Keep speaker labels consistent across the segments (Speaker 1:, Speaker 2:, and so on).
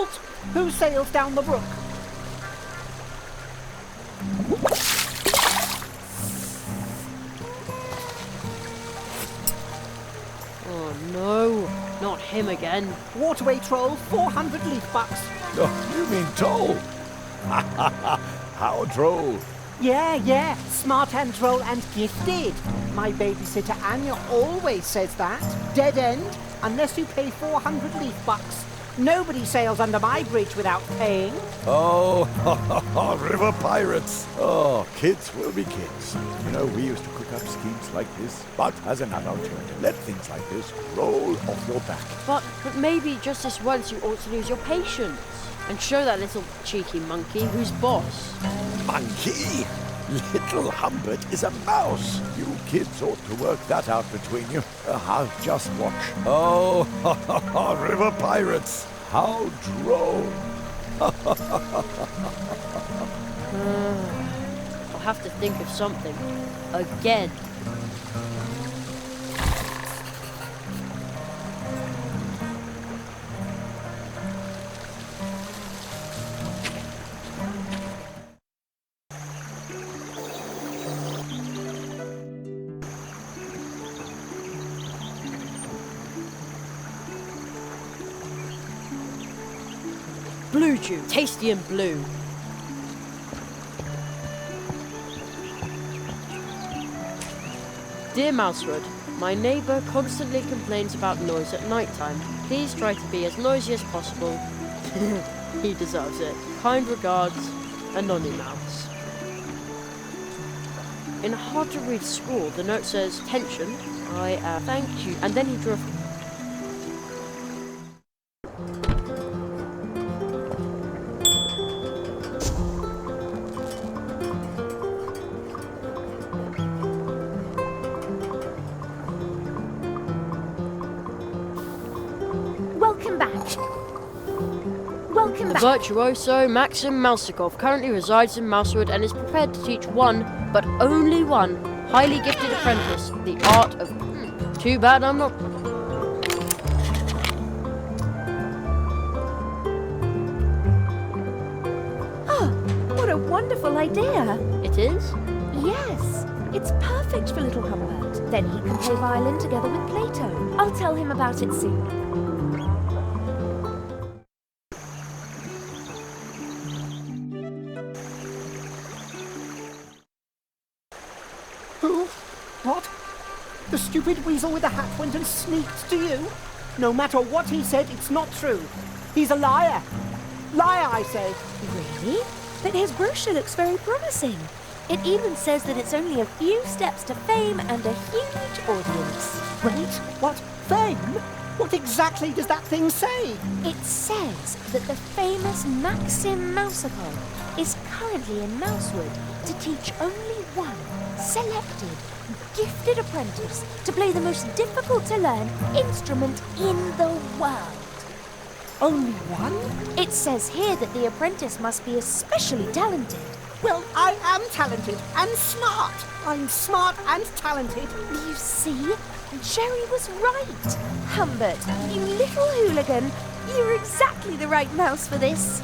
Speaker 1: Halt! Who sails down the brook?
Speaker 2: Oh no, not him again.
Speaker 1: Waterway troll, 400 leaf bucks.
Speaker 3: Oh, you mean toll? How droll.
Speaker 1: Yeah, smart and droll and gifted. My babysitter Anya always says that. Dead end, unless you pay 400 leaf bucks. Nobody sails under my bridge without paying.
Speaker 3: Oh, river pirates. Oh, kids will be kids. You know, we used to cook up schemes like this, but as an adult, you have to let things like this roll off your back.
Speaker 2: But maybe just this once you ought to lose your patience and show that little cheeky monkey who's boss.
Speaker 3: Monkey? Little Humbert is a mouse. You kids ought to work that out between you. I'll just watch. Oh, river pirates. How droll.
Speaker 2: I'll have to think of something. Again. Blue Chew, tasty and blue. Dear Mousewood, my neighbour constantly complains about noise at night time. Please try to be as noisy as possible. He deserves it. Kind regards, Anony Mouse. In a hard-to-read scrawl, the note says, "Tension, I thank you," and then he drew a...
Speaker 4: Welcome back.
Speaker 2: Virtuoso Maxim Mousikov currently resides in Mousewood and is prepared to teach one, but only one, highly gifted apprentice the art of... Too bad I'm not...
Speaker 4: Oh, what a wonderful idea.
Speaker 2: It is?
Speaker 4: Yes, it's perfect for little Humbert. Then he can play violin together with Plato. I'll tell him about it soon.
Speaker 1: Who? What? The stupid weasel with the hat went and sneaked to you? No matter what he said, it's not true. He's a liar. Liar, I say.
Speaker 4: Really? But his brochure looks very promising. It even says that it's only a few steps to fame and a huge audience.
Speaker 1: Wait, what? Fame? What exactly does that thing say?
Speaker 4: It says that the famous Maxim Mousikov is currently in Mousewood to teach only one selected, gifted apprentice to play the most difficult to learn instrument in the world.
Speaker 1: Only one?
Speaker 4: It says here that the apprentice must be especially talented.
Speaker 1: Well, I am talented and smart. I'm smart and talented.
Speaker 4: You see? Jerry was right. Humbert, you little hooligan, you're exactly the right mouse for this.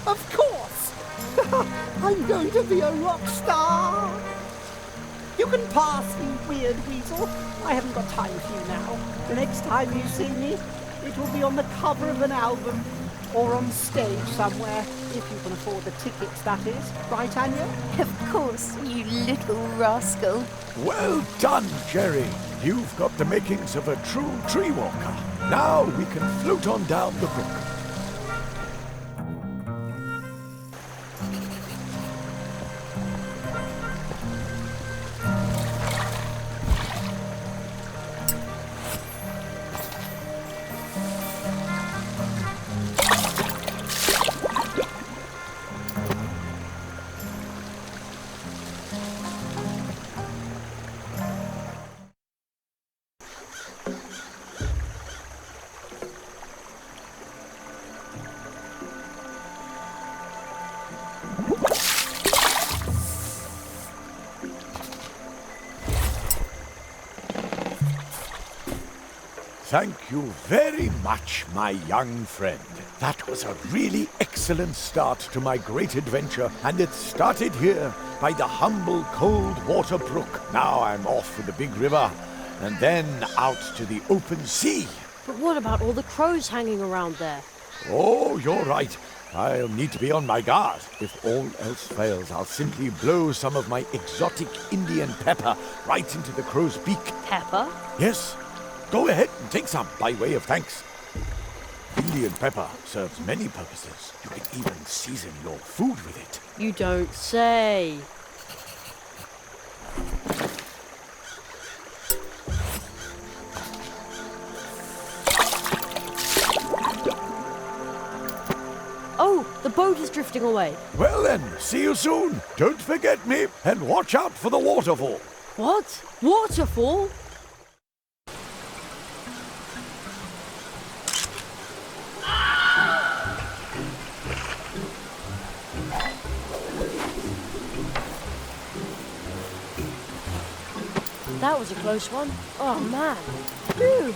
Speaker 1: Of course. I'm going to be a rock star. You can pass, you weird weasel. I haven't got time for you now. The next time you see me, it will be on the cover of an album or on stage somewhere, if you can afford the tickets, that is. Right, Anya?
Speaker 4: Of course, you little rascal.
Speaker 3: Well done, Jerry. You've got the makings of a true tree walker. Now we can float on down the brook. Thank you very much, my young friend. That was a really excellent start to my great adventure, and it started here by the humble cold water brook. Now I'm off for the big river, and then out to the open sea.
Speaker 2: But what about all the crows hanging around there?
Speaker 3: Oh, you're right. I'll need to be on my guard. If all else fails, I'll simply blow some of my exotic Indian pepper right into the crow's beak.
Speaker 2: Pepper?
Speaker 3: Yes. Go ahead and take some by way of thanks. Indian pepper serves many purposes. You can even season your food with it.
Speaker 2: You don't say. Oh, the boat is drifting away.
Speaker 3: Well then, see you soon. Don't forget me, and watch out for the waterfall.
Speaker 2: What? Waterfall? That was a close one. Oh man. Phew.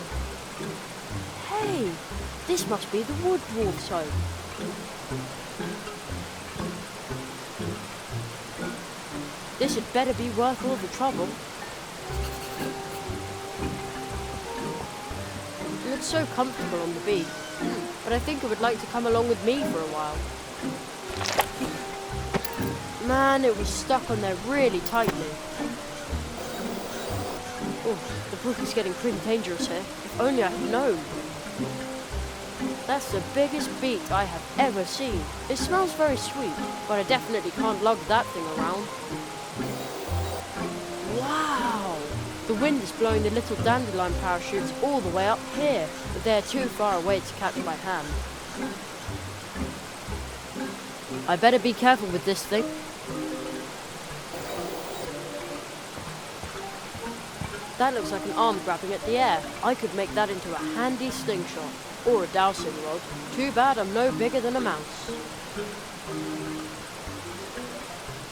Speaker 2: Hey, this must be the wood dwarf's home. This had better be worth all the trouble. It looks so comfortable on the beach, but I think it would like to come along with me for a while. Man, it was stuck on there really tightly. Oh, the brook is getting pretty dangerous here. If only I had known. That's the biggest beak I have ever seen. It smells very sweet, but I definitely can't lug that thing around. Wow! The wind is blowing the little dandelion parachutes all the way up here, but they're too far away to catch my hand. I better be careful with this thing. That looks like an arm grabbing at the air. I could make that into a handy slingshot. Or a dowsing rod. Too bad I'm no bigger than a mouse.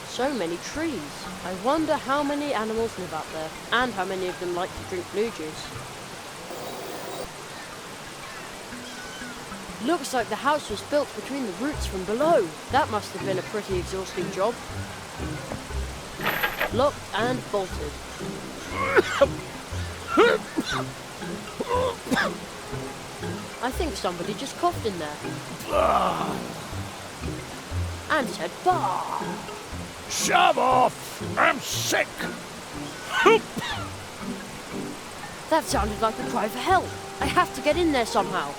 Speaker 2: So many trees. I wonder how many animals live out there, and how many of them like to drink blue juice. Looks like the house was built between the roots from below. That must have been a pretty exhausting job. Locked and bolted. I think somebody just coughed in there. And said, bah!
Speaker 3: Shove off! I'm sick!
Speaker 2: That sounded like a cry for help. I have to get in there somehow.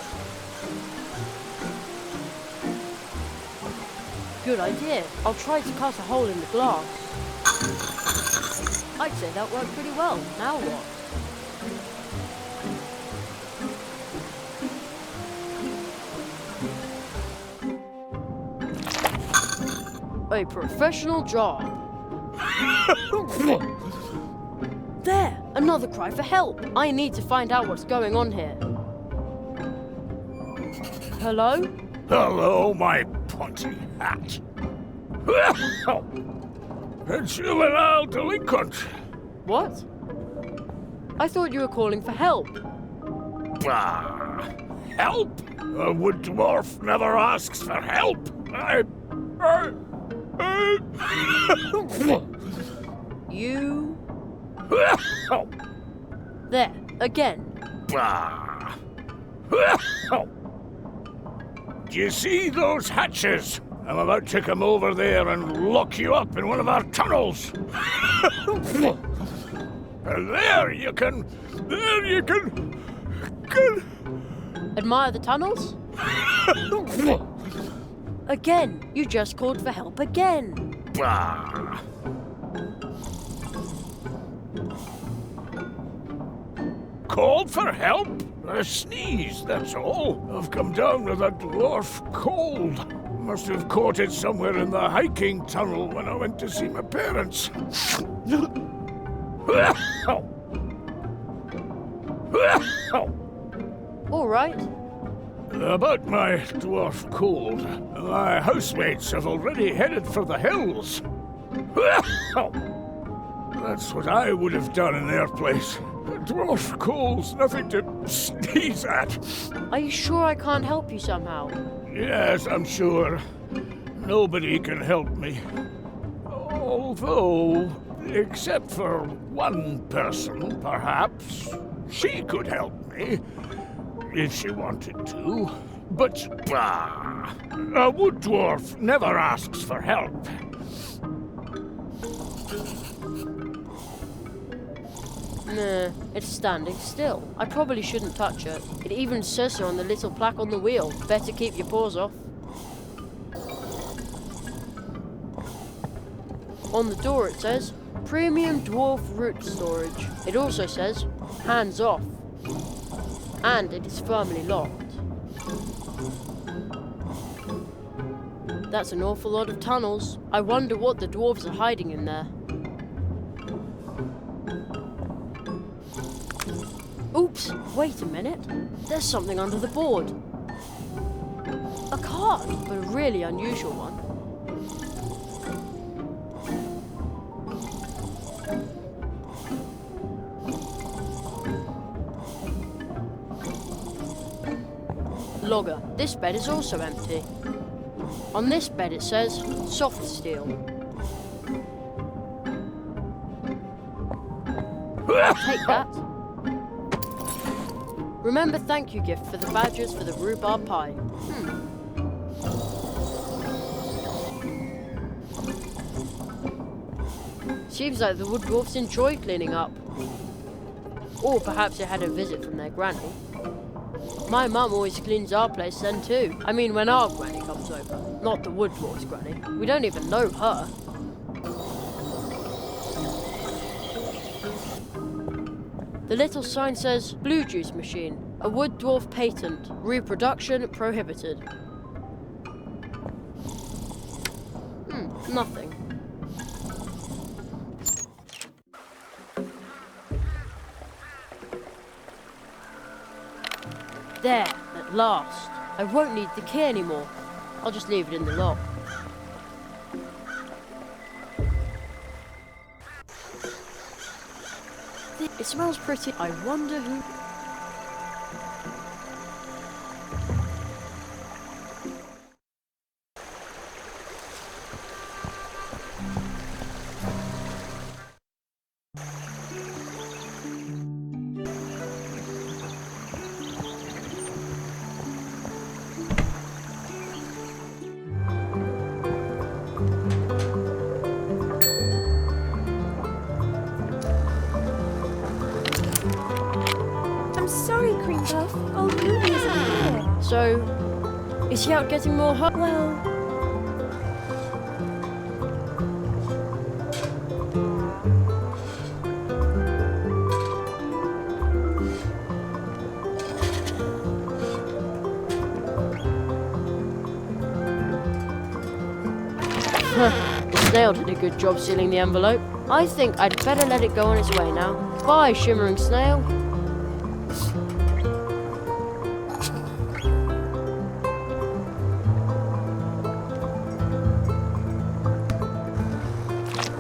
Speaker 2: Good idea. I'll try to cut a hole in the glass. I'd say that worked pretty well. Now what? A professional job. There! Another cry for help. I need to find out what's going on here. Hello?
Speaker 5: Hello, my punty hat. A juvenile delinquent.
Speaker 2: What? I thought you were calling for help.
Speaker 5: Bah! Help? A wood dwarf never asks for help.
Speaker 2: You... There, again.
Speaker 5: Bah! Do you see those hatches? I'm about to come over there and lock you up in one of our tunnels. And there you can...
Speaker 2: Admire the tunnels? Again, you just called for help again.
Speaker 5: Bah! Called for help? A sneeze, that's all. I've come down with a dwarf cold. Must have caught it somewhere in the hiking tunnel when I went to see my parents.
Speaker 2: All right.
Speaker 5: About my dwarf cold, my housemates have already headed for the hills. That's what I would have done in their place. Dwarf coal's nothing to sneeze at.
Speaker 2: Are you sure I can't help you somehow?
Speaker 5: Yes, I'm sure. Nobody can help me. Although, except for one person, perhaps, she could help me, if she wanted to. But, bah! A wood dwarf never asks for help.
Speaker 2: Nah, it's standing still. I probably shouldn't touch it. It even says so on the little plaque on the wheel. Better keep your paws off. On the door it says, Premium Dwarf Root Storage. It also says, hands off. And it is firmly locked. That's an awful lot of tunnels. I wonder what the dwarves are hiding in there. Oops, wait a minute. There's something under the board. A card, but a really unusual one. Logger, this bed is also empty. On this bed it says, soft steel. Take that. Remember thank you gift for the badgers for the rhubarb pie. Seems like the wood dwarfs enjoy cleaning up. Or perhaps they had a visit from their granny. My mum always cleans our place then too. I mean when our granny comes over. Not the wood dwarf's granny. We don't even know her. The little sign says, Blue Juice Machine, a wood dwarf patent, reproduction prohibited. Nothing. There, at last. I won't need the key anymore. I'll just leave it in the lock. It smells pretty. I wonder who...
Speaker 4: I'm sorry, Cream Puff. Old Ruby isn't here.
Speaker 2: So, is he out getting more hurt?
Speaker 4: Well,
Speaker 2: The snail did a good job sealing the envelope. I think I'd better let it go on its way now. Bye, shimmering snail.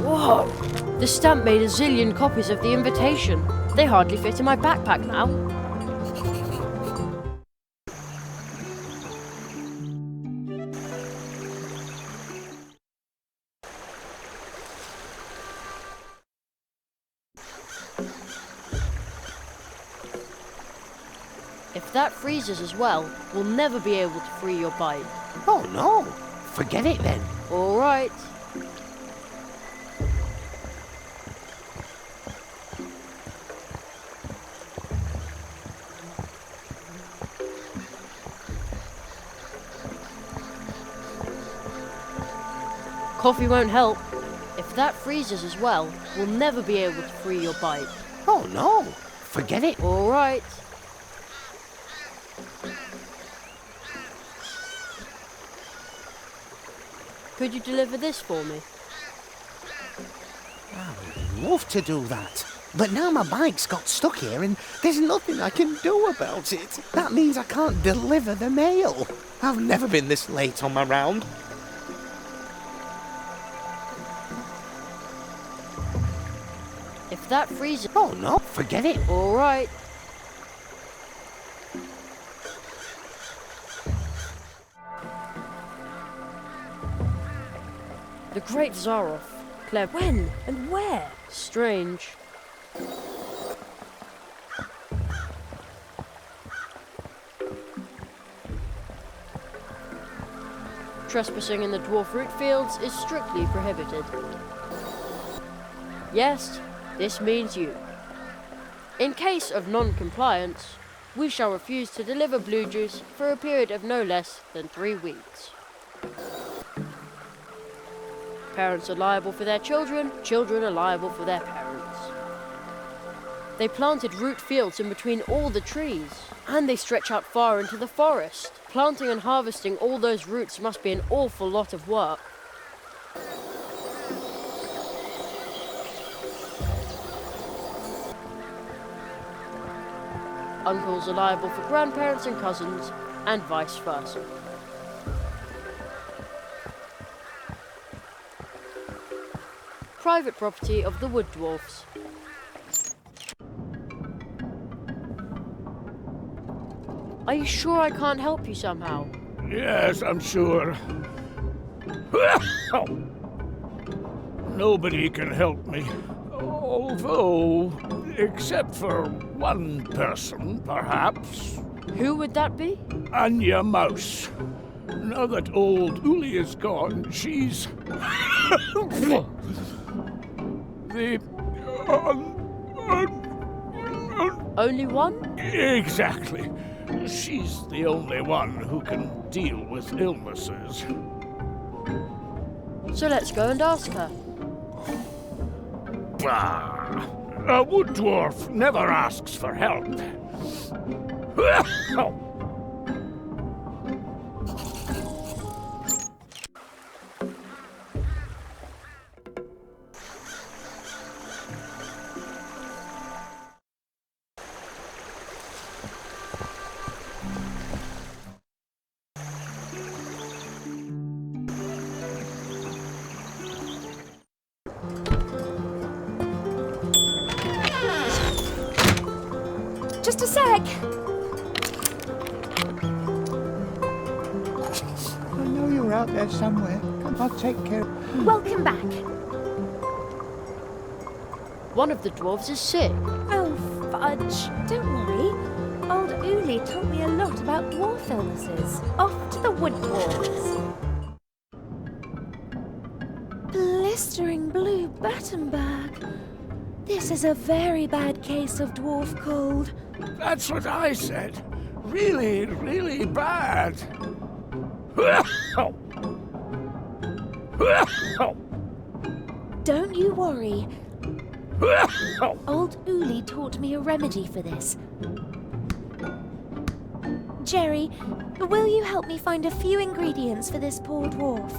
Speaker 2: Whoa! The stamp made a zillion copies of the invitation. They hardly fit in my backpack now. If that freezes as well, we'll never be able to free your bite.
Speaker 1: Oh no! Forget it then.
Speaker 2: All right. Coffee won't help. If that freezes as well, we'll never be able to free your bite.
Speaker 1: Oh no! Forget it.
Speaker 2: All right. Could you deliver this for me?
Speaker 1: I would love to do that. But now my bike's got stuck here and there's nothing I can do about it. That means I can't deliver the mail. I've never been this late on my round.
Speaker 2: If that freezes...
Speaker 1: Oh no, forget it.
Speaker 2: All right. The Great Zaroff. Clever.
Speaker 4: When and where?
Speaker 2: Strange. Trespassing in the dwarf root fields is strictly prohibited. Yes, this means you. In case of non-compliance, we shall refuse to deliver blue juice for a period of no less than 3 weeks. Parents are liable for their children, children are liable for their parents. They planted root fields in between all the trees, and they stretch out far into the forest. Planting and harvesting all those roots must be an awful lot of work. Uncles are liable for grandparents and cousins, and vice versa. Private property of the wood dwarfs. Are you sure I can't help you somehow?
Speaker 5: Yes, I'm sure. Nobody can help me. Although, except for one person, perhaps.
Speaker 2: Who would that be?
Speaker 5: Anya Mouse. Now that old Uli is gone, she's... the...
Speaker 2: Only one?
Speaker 5: Exactly. She's the only one who can deal with illnesses.
Speaker 2: So let's go and ask her.
Speaker 5: Bah! A wood dwarf never asks for help.
Speaker 4: Just a sec.
Speaker 1: I know you're out there somewhere. Come on, take care.
Speaker 4: Welcome back.
Speaker 2: One of the dwarves is sick.
Speaker 4: Oh, fudge. Don't worry. Old Uli taught me a lot about dwarf illnesses. Off to the wood dwarves. Blistering blue Battenberg. This is a very bad case of dwarf cold.
Speaker 5: That's what I said. Really, really bad.
Speaker 4: Don't you worry. Old Uli taught me a remedy for this. Jerry, will you help me find a few ingredients for this poor dwarf?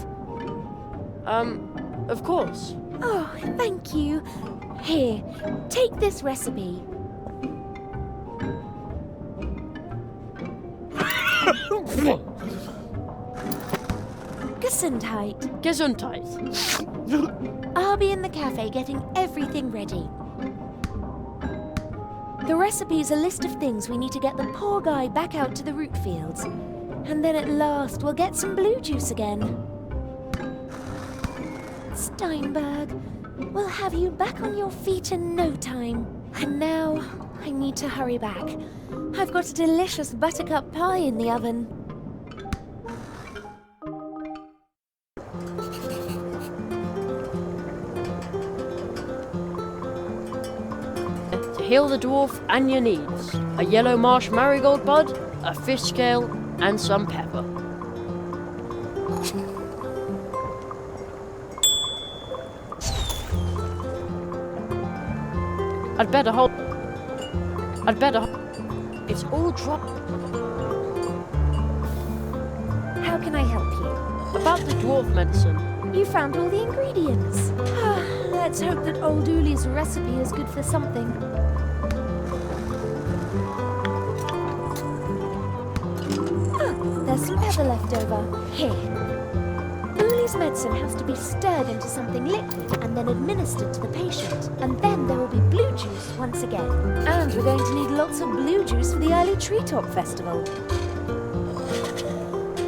Speaker 2: Of course.
Speaker 4: Oh, thank you. Here, take this recipe. Gesundheit.
Speaker 2: Gesundheit.
Speaker 4: I'll be in the cafe getting everything ready. The recipe's a list of things we need to get the poor guy back out to the root fields. And then at last we'll get some blue juice again. Steinberg, we'll have you back on your feet in no time. And now, I need to hurry back. I've got a delicious buttercup pie in the oven.
Speaker 2: To heal the dwarf, Anya needs a yellow marsh marigold bud, a fish scale, and some pepper. I'd better It's all dropped.
Speaker 4: How can I help you?
Speaker 2: About the dwarf medicine.
Speaker 4: You found all the ingredients. Let's hope that old Uli's recipe is good for something. There's some pepper left over. Here. Uli's This medicine has to be stirred into something liquid and then administered to the patient. And then there will be blue juice once again. And we're going to need lots of blue juice for the early treetop festival.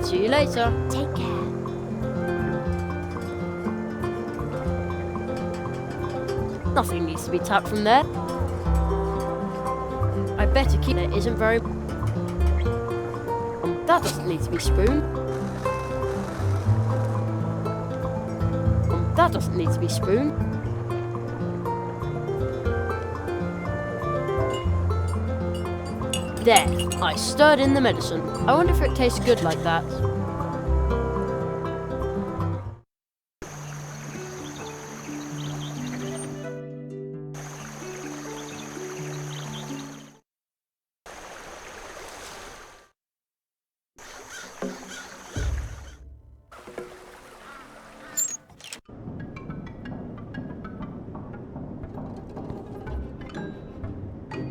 Speaker 2: See you later.
Speaker 4: Take care.
Speaker 2: Nothing needs to be tapped from there. I better keep it isn't very... That doesn't need to be spooned. That doesn't need to be spooned. There, I stirred in the medicine. I wonder if it tastes good like that.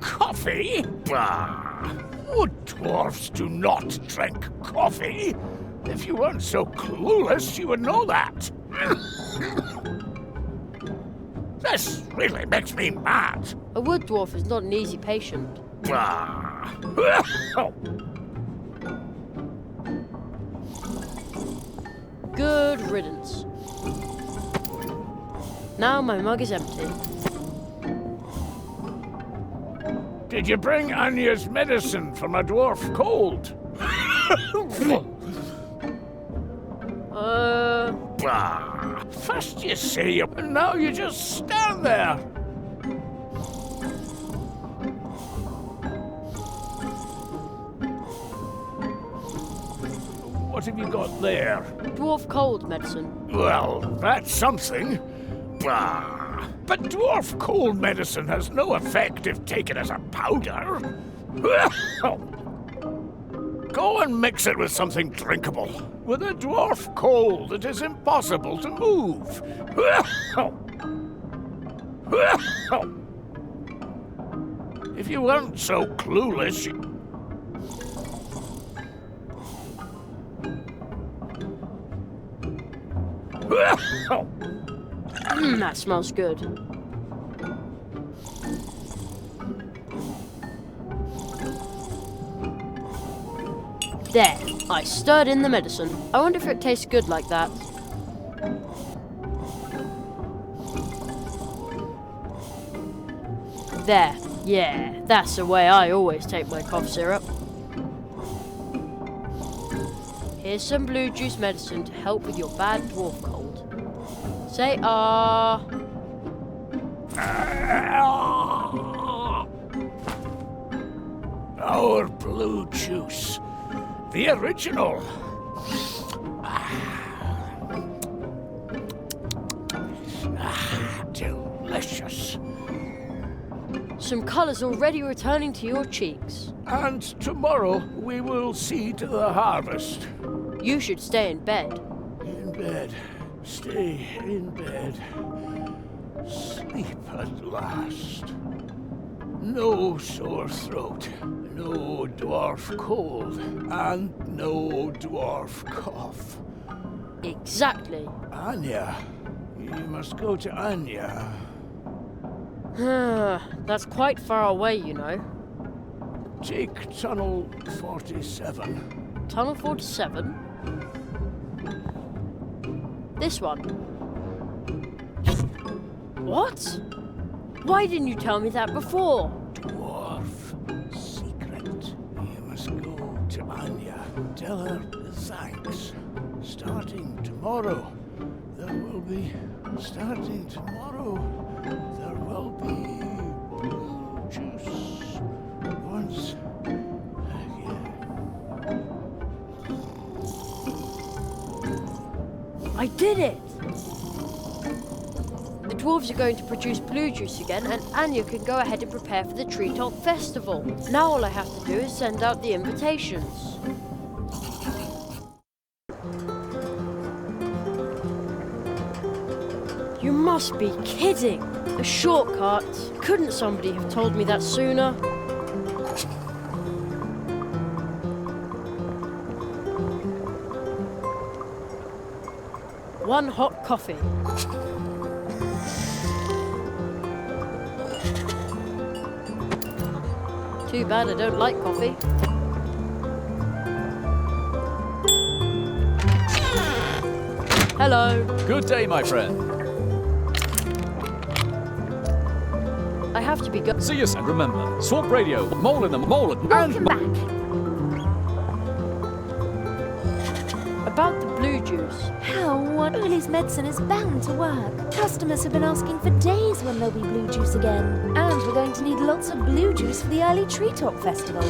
Speaker 5: Coffee? Bah! Wood dwarfs do not drink coffee. If you weren't so clueless, you would know that. This really makes me mad.
Speaker 2: A wood dwarf is not an easy patient.
Speaker 5: Bah!
Speaker 2: Good riddance. Now my mug is empty.
Speaker 5: Did you bring Anya's medicine for my dwarf cold? Bah! First you say you, and now you just stand there. What have you got there?
Speaker 2: Dwarf cold medicine.
Speaker 5: Well, that's something. Bah! But dwarf cold medicine has no effect if taken as a powder. Go and mix it with something drinkable. With a dwarf cold, it is impossible to move. If you weren't so clueless,
Speaker 2: That smells good. There, I stirred in the medicine. I wonder if it tastes good like that. There, yeah, that's the way I always take my cough syrup. Here's some blue juice medicine to help with your bad dwarf cold. Say ah.
Speaker 5: Our blue juice. The original. Delicious.
Speaker 2: Some colours already returning to your cheeks.
Speaker 5: And tomorrow we will see to the harvest.
Speaker 2: You should stay in bed.
Speaker 5: In bed. Stay in bed. Sleep at last. No sore throat. No dwarf cold. And no dwarf cough.
Speaker 2: Exactly.
Speaker 5: Anya. You must go to Anya.
Speaker 2: That's quite far away, you know.
Speaker 5: Take Tunnel 47.
Speaker 2: Tunnel 47? This one. What? Why didn't you tell me that before?
Speaker 5: Dwarf secret. You must go to Anya. Tell her thanks. Starting tomorrow, there will be blue juice once again.
Speaker 2: I did it! The dwarves are going to produce blue juice again, and Anya can go ahead and prepare for the Treetop Festival. Now all I have to do is send out the invitations. You must be kidding! A shortcut? Couldn't somebody have told me that sooner? one hot coffee. Too bad I don't like coffee. Hello.
Speaker 6: Good day, my friend.
Speaker 2: I have to be go-
Speaker 6: See you soon. Remember, swap radio, mole in the mole and...
Speaker 4: Welcome back.
Speaker 2: About the blue juice.
Speaker 4: How Lily's medicine is bound to work. Customers have been asking for days when there'll be blue juice again. And we're going to need lots of blue juice for the early Treetop Festival.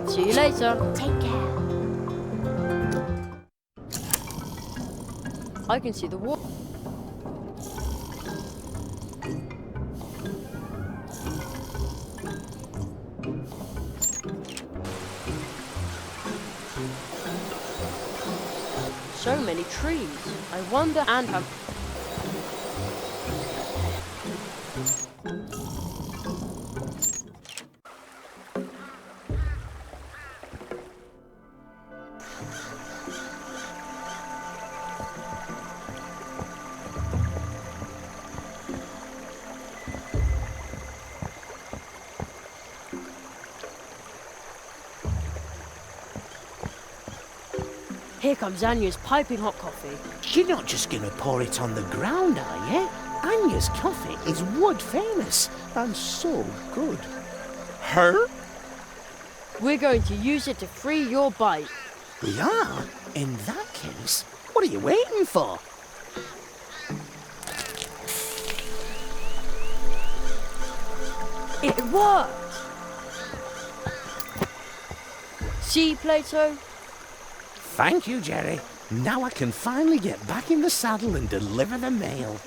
Speaker 2: See you later.
Speaker 4: Take care.
Speaker 2: I can see the water. So many trees. I wonder and have. Here comes Anya's piping hot coffee.
Speaker 1: You're not just going to pour it on the ground, are you? Anya's coffee is world famous and so good. Her?
Speaker 2: We're going to use it to free your bike.
Speaker 1: We are? In that case, what are you waiting for?
Speaker 2: It worked! See, Plato?
Speaker 1: Thank you, Jerry. Now I can finally get back in the saddle and deliver the mail.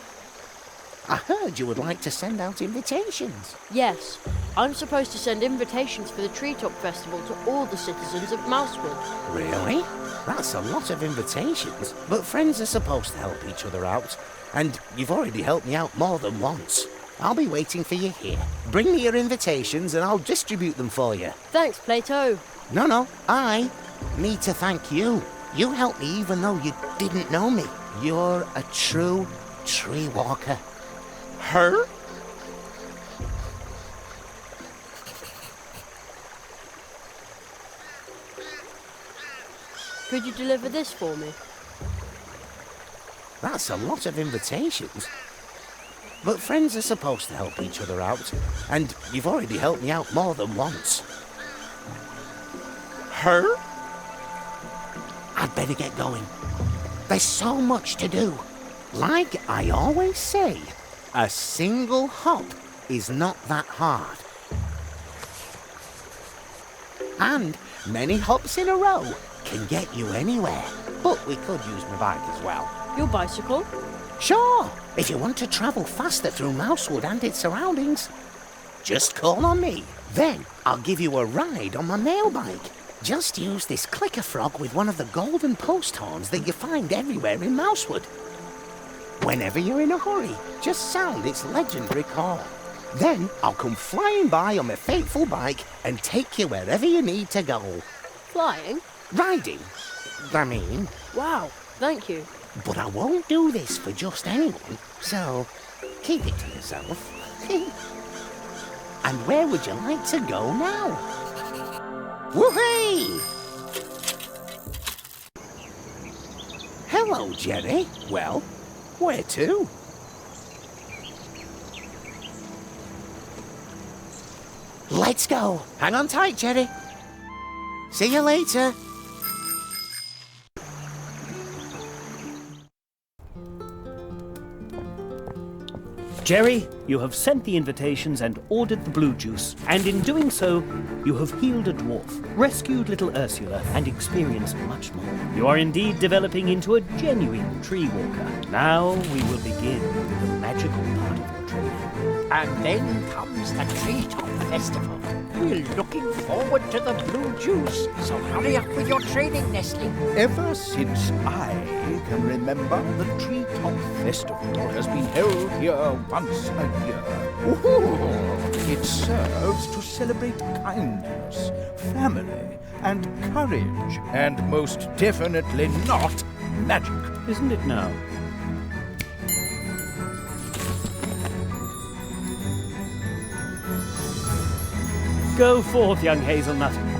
Speaker 1: I heard you would like to send out invitations.
Speaker 2: Yes, I'm supposed to send invitations for the Treetop Festival to all the citizens of Mousewood.
Speaker 1: Really? That's a lot of invitations. But friends are supposed to help each other out. And you've already helped me out more than once. I'll be waiting for you here. Bring me your invitations and I'll distribute them for you.
Speaker 2: Thanks, Plato.
Speaker 1: No, I need to thank you. You helped me even though you didn't know me. You're a true tree walker. Her?
Speaker 2: Could you deliver this for me?
Speaker 1: That's a lot of invitations. But friends are supposed to help each other out. And you've already helped me out more than once. Her? I'd better get going. There's so much to do. Like I always say, a single hop is not that hard. And many hops in a row can get you anywhere. But we could use my bike as well.
Speaker 2: Your bicycle?
Speaker 1: Sure, if you want to travel faster through Mousewood and its surroundings. Just call on me. Then I'll give you a ride on my mail bike. Just use this clicker frog with one of the golden post horns that you find everywhere in Mousewood. Whenever you're in a hurry, just sound its legendary call. Then I'll come flying by on my faithful bike and take you wherever you need to go.
Speaker 2: Flying?
Speaker 1: Riding, I mean.
Speaker 2: Wow, thank you.
Speaker 1: But I won't do this for just anyone, so keep it to yourself. And where would you like to go now? Woohoo! Hello, Jerry. Well, where to? Let's go. Hang on tight, Jerry. See you later.
Speaker 7: Jerry, you have sent the invitations and ordered the blue juice, and in doing so, you have healed a dwarf, rescued little Ursula, and experienced much more. You are indeed developing into a genuine tree walker. Now we will begin with the magical part of your training.
Speaker 8: And then comes the Treetop Festival. We're looking forward to the blue juice, so hurry up with your training, Nestle.
Speaker 3: Ever since I can remember, the Treetop Festival has been held here once a year. Ooh, it serves to celebrate kindness, family, and courage, and most definitely not magic.
Speaker 7: isn't it now? Go forth, young hazelnut.